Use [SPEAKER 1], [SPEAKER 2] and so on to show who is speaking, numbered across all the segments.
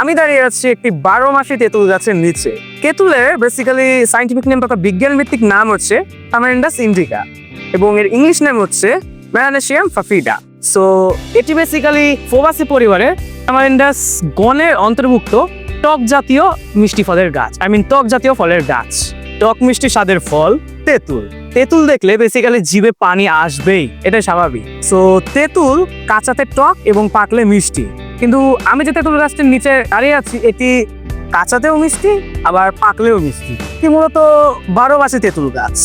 [SPEAKER 1] আমি দাঁড়িয়ে আছি একটি 12 মাসি তেঁতুল গাছের নিচে। তেঁতুলের বেসিক্যালি সাইন্টিফিক নেম বা বিজ্ঞান ভিত্তিক নাম হচ্ছে তামারিন্ডাস ইন্ডিকা এবং এর ইংলিশ নেম হচ্ছে মেলানেসিয়াম ফাফিডা। সো এটি বেসিক্যালি ফোবাসি পরিবারের তামারিন্ডাস গণের অন্তর্ভুক্ত টক জাতীয় মিষ্টি ফলের গাছ। টক জাতীয় ফলের গাছ। টক মিষ্টি স্বাদের ফল তেঁতুল। তেঁতুল দেখলে বেসিক্যালি জিভে পানি আসবেই, এটা স্বাভাবিক। সো তেঁতুল কাঁচাতে টক এবং পাকলে মিষ্টি। কিন্তু আমি যে তেঁতুল গাছটির নিচে দাঁড়িয়ে আছি এটি কাঁচাতেও মিষ্টি আবার পাকলেও মিষ্টি। এটি মূলত 12 মাসি তেঁতুল গাছ।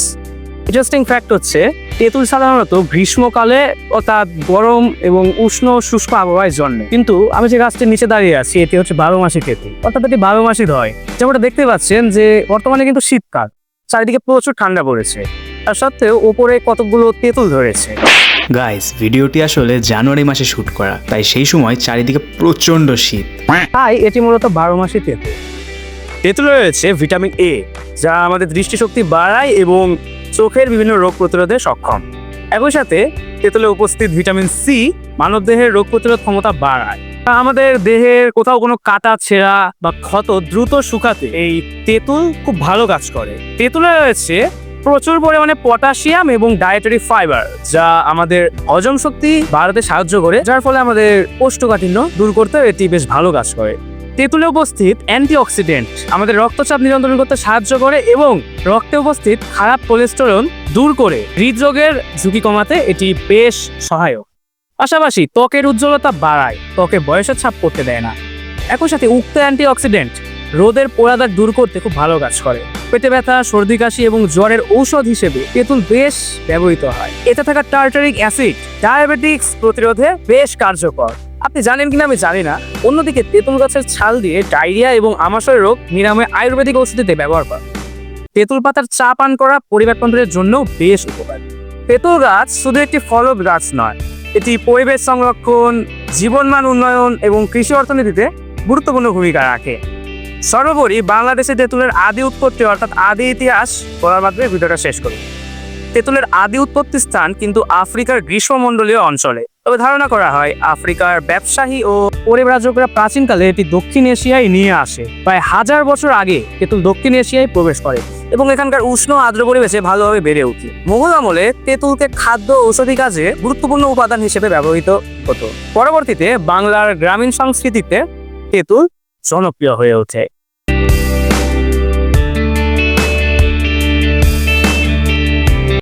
[SPEAKER 1] ইন্টারেস্টিং ফ্যাক্ট হচ্ছে তেঁতুল সাধারণত গ্রীষ্মকালে অর্থাৎ গরম এবং উষ্ণ শুষ্ক আবহাওয়ায় জন্মে, কিন্তু আমি যে গাছটির নিচে দাঁড়িয়ে আছি এটি হচ্ছে 12 মাসি তেঁতুল, অর্থাৎ এটি 12 মাসই হয়। যেমনটা দেখতে পাচ্ছেন যে বর্তমানে কিন্তু শীতকাল, চারিদিকে প্রচুর ঠান্ডা পড়েছে, তার সত্ত্বেও ওপরে কতগুলো তেঁতুল ধরেছে।
[SPEAKER 2] গাইস, ভিডিওটি আসলে জানুয়ারি মাসে শুট করা, তাই সেই সময় চারিদিকে প্রচন্ড শীত,
[SPEAKER 1] তাই এটি মূলত 12 মাসি তেঁতুল। তেঁতুলে রয়েছে ভিটামিন এ, যা আমাদের দৃষ্টিশক্তি বাড়ায় এবং চোখের বিভিন্ন রোগ প্রতিরোধে সক্ষম। একই সাথে তেঁতুলে উপস্থিত ভিটামিন সি মানবদেহের রোগ প্রতিরোধ ক্ষমতা বাড়ায়। আমাদের দেহের কোথাও কোনো কাটা ছেঁড়া বা ক্ষত দ্রুত শুকাতে এই তেঁতুল খুব ভালো কাজ করে। তেঁতুলে রয়েছে প্রচুর পরিমাণে পটাশিয়াম এবং ডায়েটারি ফাইবার, যা আমাদের হজম শক্তি বাড়াতে সাহায্য করে, যার ফলে আমাদের কোষ্ঠকাঠিন্য দূর করতে এটি বেশ ভালো কাজ করে। তেঁতুলে উপস্থিত অ্যান্টিঅক্সিডেন্ট আমাদের রক্তচাপ নিয়ন্ত্রণ করতে সাহায্য করে এবং রক্তে উপস্থিত খারাপ কোলেস্টেরল দূর করে হৃদরোগের ঝুঁকি কমাতে এটি বেশ সহায়ক। পাশাপাশি ত্বকের উজ্জ্বলতা বাড়ায়, ত্বকে বয়সের ছাপ করতে দেয় না। একই সাথে উক্ত অ্যান্টিঅক্সিডেন্ট রোদের পোড়াদাগ দূর করতে খুব ভালো কাজ করে। পেটে ব্যথা, সর্দি কাশি এবং জ্বরের ঔষধ হিসেবে তেঁতুল বেশ ব্যবহৃত হয়। এতে থাকা টার্টারিক অ্যাসিড ডায়াবেটিক্স প্রতিরোধে বেশ কার্যকর। আপনি জানেন কিনা আমি জানি না। অন্যদিকে তেঁতুল গাছের ছাল দিয়ে ডায়রিয়া এবং আমাশয় রোগ নিরাময়ে আয়ুর্বেদিক ঔষধিতে ব্যবহার করা। তেঁতুল পাতার চা পান করা পরিবারতন্ত্রের জন্য বেশ উপকারী। তেঁতুল গাছ শুধু একটি ফলজ গাছ নয়, এটি পরিবেশ সংরক্ষণ, জীবনমান উন্নয়ন এবং কৃষি অর্থনীতিতে গুরুত্বপূর্ণ ভূমিকা রাখে। সর্বোপরি বাংলাদেশে তেঁতুলের আদি উৎপত্তি অর্থাৎ আদি ইতিহাস বলার মাধ্যমে ভিডিওটা শেষ করি। তেঁতুলের আদি উৎপত্তি স্থান কিন্তু আফ্রিকার গ্রীষ্মমণ্ডলীয় অঞ্চলে। তবে ধারণা করা হয় আফ্রিকার ব্যবসায়ী ও পরিব্রাজকরা প্রাচীনকালে এটি দক্ষিণ এশিয়ায় নিয়ে আসে। প্রায় 1000 বছর আগে তেঁতুল দক্ষিণ এশিয়ায় প্রবেশ করে এবং এখানকার উষ্ণ আর্দ্র পরিবেশে ভালোভাবে বেড়ে ওঠে। মুঘল আমলে তেঁতুলকে খাদ্য ঔষধি কাজে গুরুত্বপূর্ণ উপাদান হিসেবে ব্যবহৃত হতো। পরবর্তীতে বাংলার গ্রামীণ সংস্কৃতিতে তেঁতুল জনপ্রিয় হয়ে ওঠে।